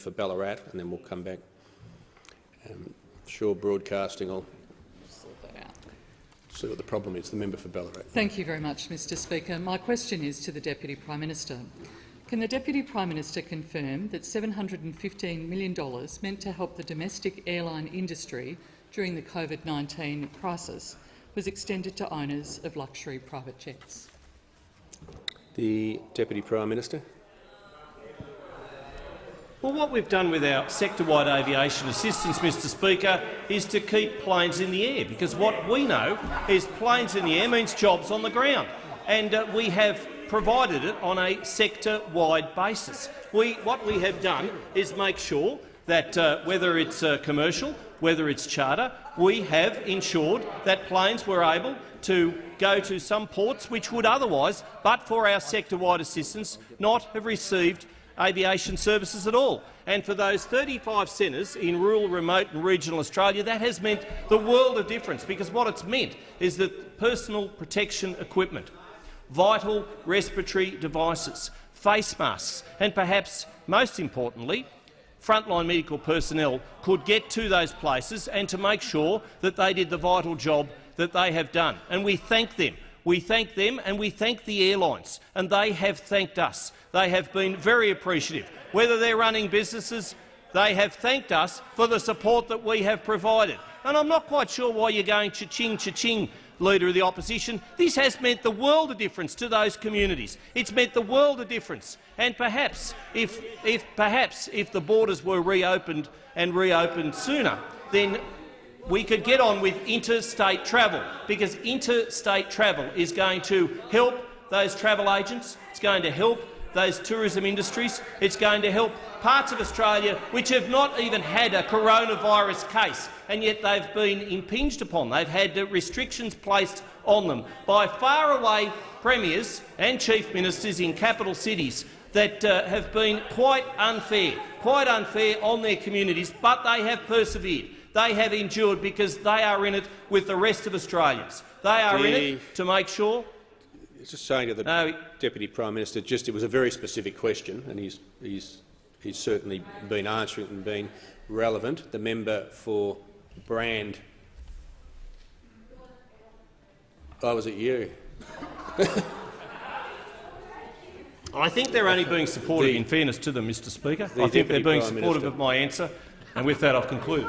for Ballarat, and then we'll come back. Sure, broadcasting will see what the problem is. The member for Ballarat. Thank you very much, Mr Speaker. My question is to the Deputy Prime Minister. Can the Deputy Prime Minister confirm that $715 million meant to help the domestic airline industry during the COVID-19 crisis was extended to owners of luxury private jets? The Deputy Prime Minister. Well, what we've done with our sector-wide aviation assistance, Mr Speaker, is to keep planes in the air, because what we know is planes in the air means jobs on the ground, and we have provided it on a sector-wide basis. What we have done is make sure that whether it's commercial, whether it's charter, we have ensured that planes were able to go to some ports which would otherwise, but for our sector-wide assistance, not have received aviation services at all. And for those 35 centres in rural, remote and regional Australia, that has meant the world of difference, because what it's meant is that personal protection equipment, vital respiratory devices, face masks and perhaps most importantly, frontline medical personnel could get to those places and to make sure that they did the vital job that they have done. And we thank them. We thank them and we thank the airlines, and they have thanked us. They have been very appreciative. Whether they're running businesses, they have thanked us for the support that we have provided. And I'm not quite sure why you're going cha-ching, cha-ching, Leader of the Opposition. This has meant the world of difference to those communities. It's meant the world of difference. And perhaps, if the borders were reopened and reopened sooner, then we could get on with interstate travel, because interstate travel is going to help those travel agents, it's going to help those tourism industries, it's going to help parts of Australia which have not even had a coronavirus case, and yet they've been impinged upon. They've had restrictions placed on them by faraway premiers and chief ministers in capital cities that have been quite unfair on their communities, but they have persevered. They have endured because they are in it with the rest of Australians. They are in it to make sure. Just saying to the Deputy Prime Minister, it was a very specific question, and he's certainly been answering it and been relevant. The member for Brand. Oh, was it you? I think they're only being supportive, in fairness to them, Mr Speaker. I think they're being supportive of my answer, and with that I've concluded.